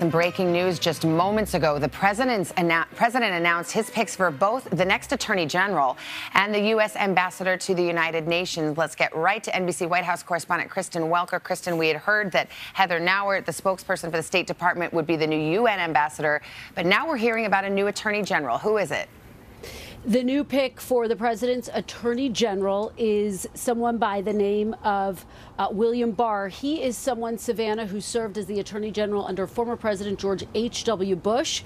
Some breaking news just moments ago. The president announced his picks for both the next attorney general and the U.S. ambassador to the United Nations. Let's get right to NBC White House correspondent Kristen Welker. Kristen, we had heard that Heather Nauert, the spokesperson for the State Department, would be the new UN ambassador. But now we're hearing about a new attorney general. Who is it? The new pick for the president's attorney general is someone by the name of William Barr. He is someone, Savannah, who served as the attorney general under former President George H.W. Bush.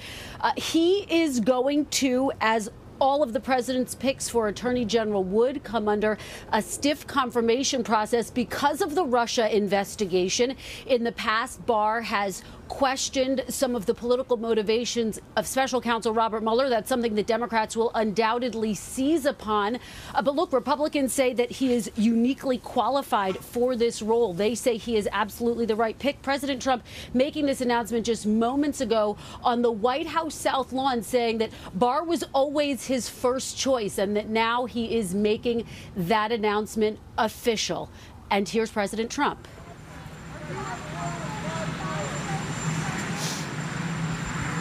He is going to, as all of the president's picks for attorney general would, come under a stiff confirmation process because of the Russia investigation. In the past, Barr has questioned some of the political motivations of special counsel Robert Mueller. That's something that Democrats will undoubtedly seize upon. But look, Republicans say that he is uniquely qualified for this role. They say he is absolutely the right pick. President Trump making this announcement just moments ago on the White House South Lawn, saying that Barr was always his first choice and that now he is making that announcement official. And here's President Trump.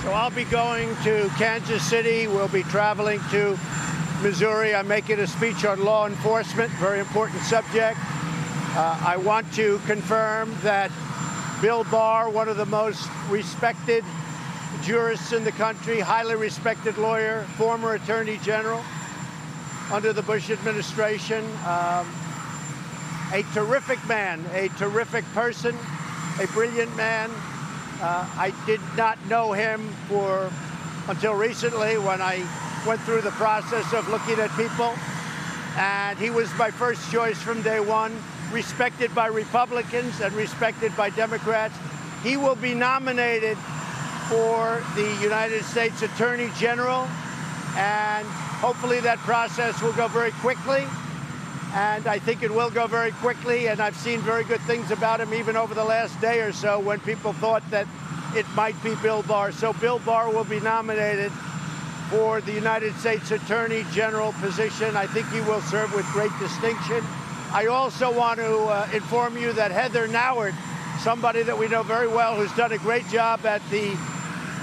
So I'll be going to Kansas City. We'll be traveling to Missouri. I'm making a speech on law enforcement, very important subject. I want to confirm that Bill Barr, one of the most respected jurists in the country, highly respected lawyer, former attorney general under the Bush administration, a terrific man, a terrific person, a brilliant man. I did not know him until recently when I went through the process of looking at people. And he was my first choice from day one, respected by Republicans and respected by Democrats. He will be nominated for the United States Attorney General, and hopefully that process will go very quickly. And I think it will go very quickly, and I've seen very good things about him even over the last day or so when people thought that it might be Bill Barr. So Bill Barr will be nominated for the United States Attorney General position. I think he will serve with great distinction. I also want to inform you that Heather Nauert, somebody that we know very well, who's done a great job at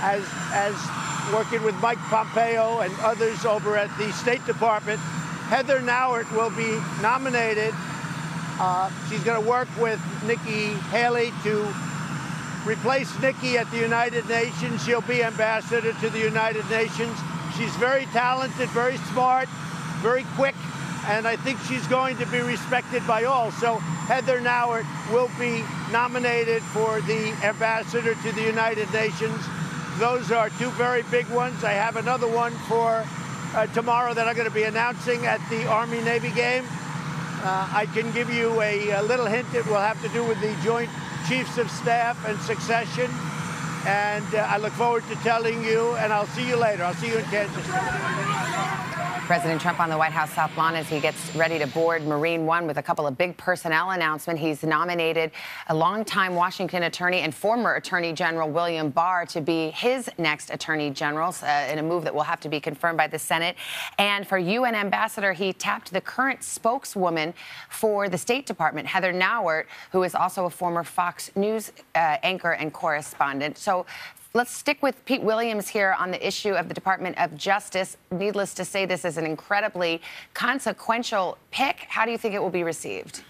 as working with Mike Pompeo and others over at the State Department, Heather Nauert will be nominated. She's going to work with Nikki Haley to replace Nikki at the United Nations. She'll be ambassador to the United Nations. She's very talented, very smart, very quick, and I think she's going to be respected by all. So Heather Nauert will be nominated for the ambassador to the United Nations. Those are two very big ones. I have another one for tomorrow that I'm going to be announcing at the Army-Navy game. I can give you a little hint. It will have to do with the Joint Chiefs of Staff and succession. And I look forward to telling you, and I'll see you later. I'll see you in Kansas City. President Trump on the White House South Lawn as he gets ready to board Marine One with a couple of big personnel announcements. He's nominated a longtime Washington attorney and former Attorney General William Barr to be his next attorney general in a move that will have to be confirmed by the Senate. And for UN ambassador, he tapped the current spokeswoman for the State Department, Heather Nauert, who is also a former Fox News anchor and correspondent. So let's stick with Pete Williams here on the issue of the Department of Justice. Needless to say, this is an incredibly consequential pick. How do you think it will be received?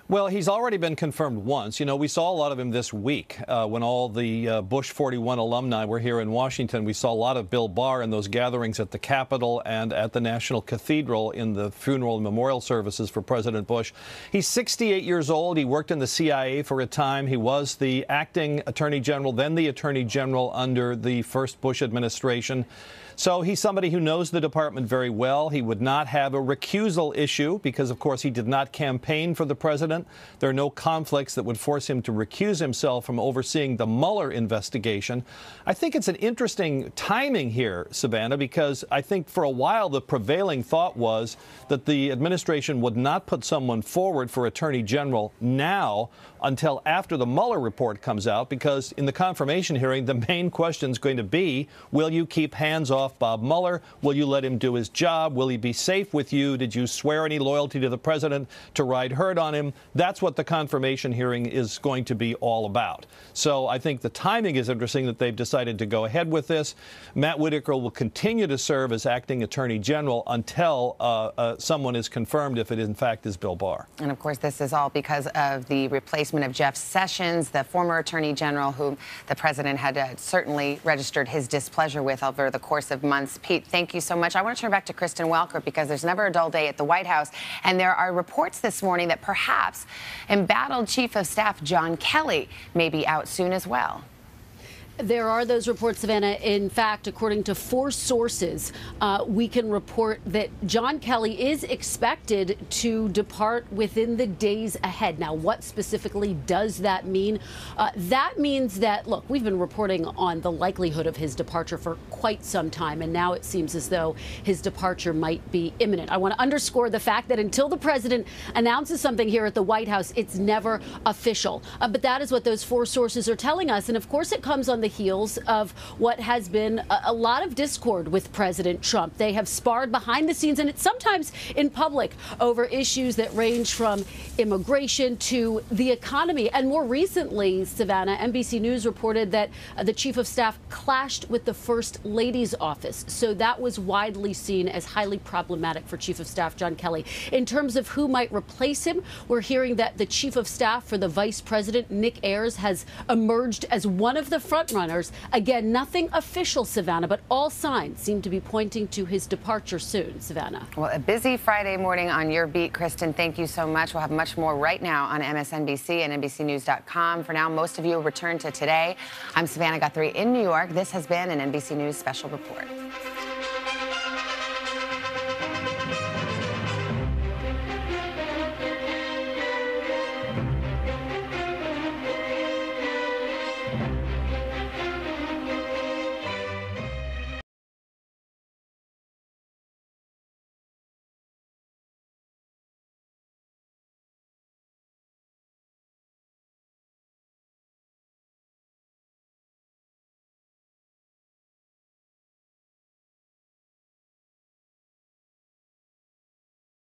Well, he's already been confirmed once. You know, we saw a lot of him this week when all the Bush 41 alumni were here in Washington. We saw a lot of Bill Barr in those gatherings at the Capitol and at the National Cathedral in the funeral and memorial services for President Bush. He's 68 years old. He worked in the CIA for a time. He was the acting attorney general, then the attorney general under the first Bush administration. So he's somebody who knows the department very well. He would not have a recusal issue because, of course, he did not campaign for the president. There are no conflicts that would force him to recuse himself from overseeing the Mueller investigation. I think it's an interesting timing here, Savannah, because I think for a while the prevailing thought was that the administration would not put someone forward for attorney general now until after the Mueller report comes out, because in the confirmation hearing, the main question is going to be, will you keep hands off Bob Mueller? Will you let him do his job? Will he be safe with you? Did you swear any loyalty to the president to ride herd on him? That's what the confirmation hearing is going to be all about. So I think the timing is interesting that they've decided to go ahead with this. Matt Whitaker will continue to serve as acting attorney general until someone is confirmed, if it in fact is Bill Barr. And of course, this is all because of the replacement of Jeff Sessions, the former attorney general whom the president had certainly registered his displeasure with over the course of months. Pete, thank you so much. I want to turn back to Kristen Welker because there's never a dull day at the White House. And there are reports this morning that perhaps embattled Chief of Staff John Kelly may be out soon as well. There are those reports, Savannah. In fact, according to 4 sources, we can report that John Kelly is expected to depart within the days ahead. Now, what specifically does that mean? That means that, look, we've been reporting on the likelihood of his departure for quite some time, and now it seems as though his departure might be imminent. I want to underscore the fact that until the president announces something here at the White House, it's never official. But that is what those 4 sources are telling us. And of course, it comes on the heels of what has been a lot of discord with President Trump. They have sparred behind the scenes, and it's sometimes in public, over issues that range from immigration to the economy. And more recently, Savannah, NBC News reported that the chief of staff clashed with the First Lady's office. So that was widely seen as highly problematic for Chief of Staff John Kelly. In terms of who might replace him, we're hearing that the chief of staff for the vice president, Nick Ayers, has emerged as one of the frontrunners. Again, nothing official, Savannah, but all signs seem to be pointing to his departure soon, Savannah. Well, a busy Friday morning on your beat, Kristen. Thank you so much. We'll have much more right now on MSNBC and NBCNews.com. For now, most of you return to today. I'm Savannah Guthrie in New York. This has been an NBC News Special Report.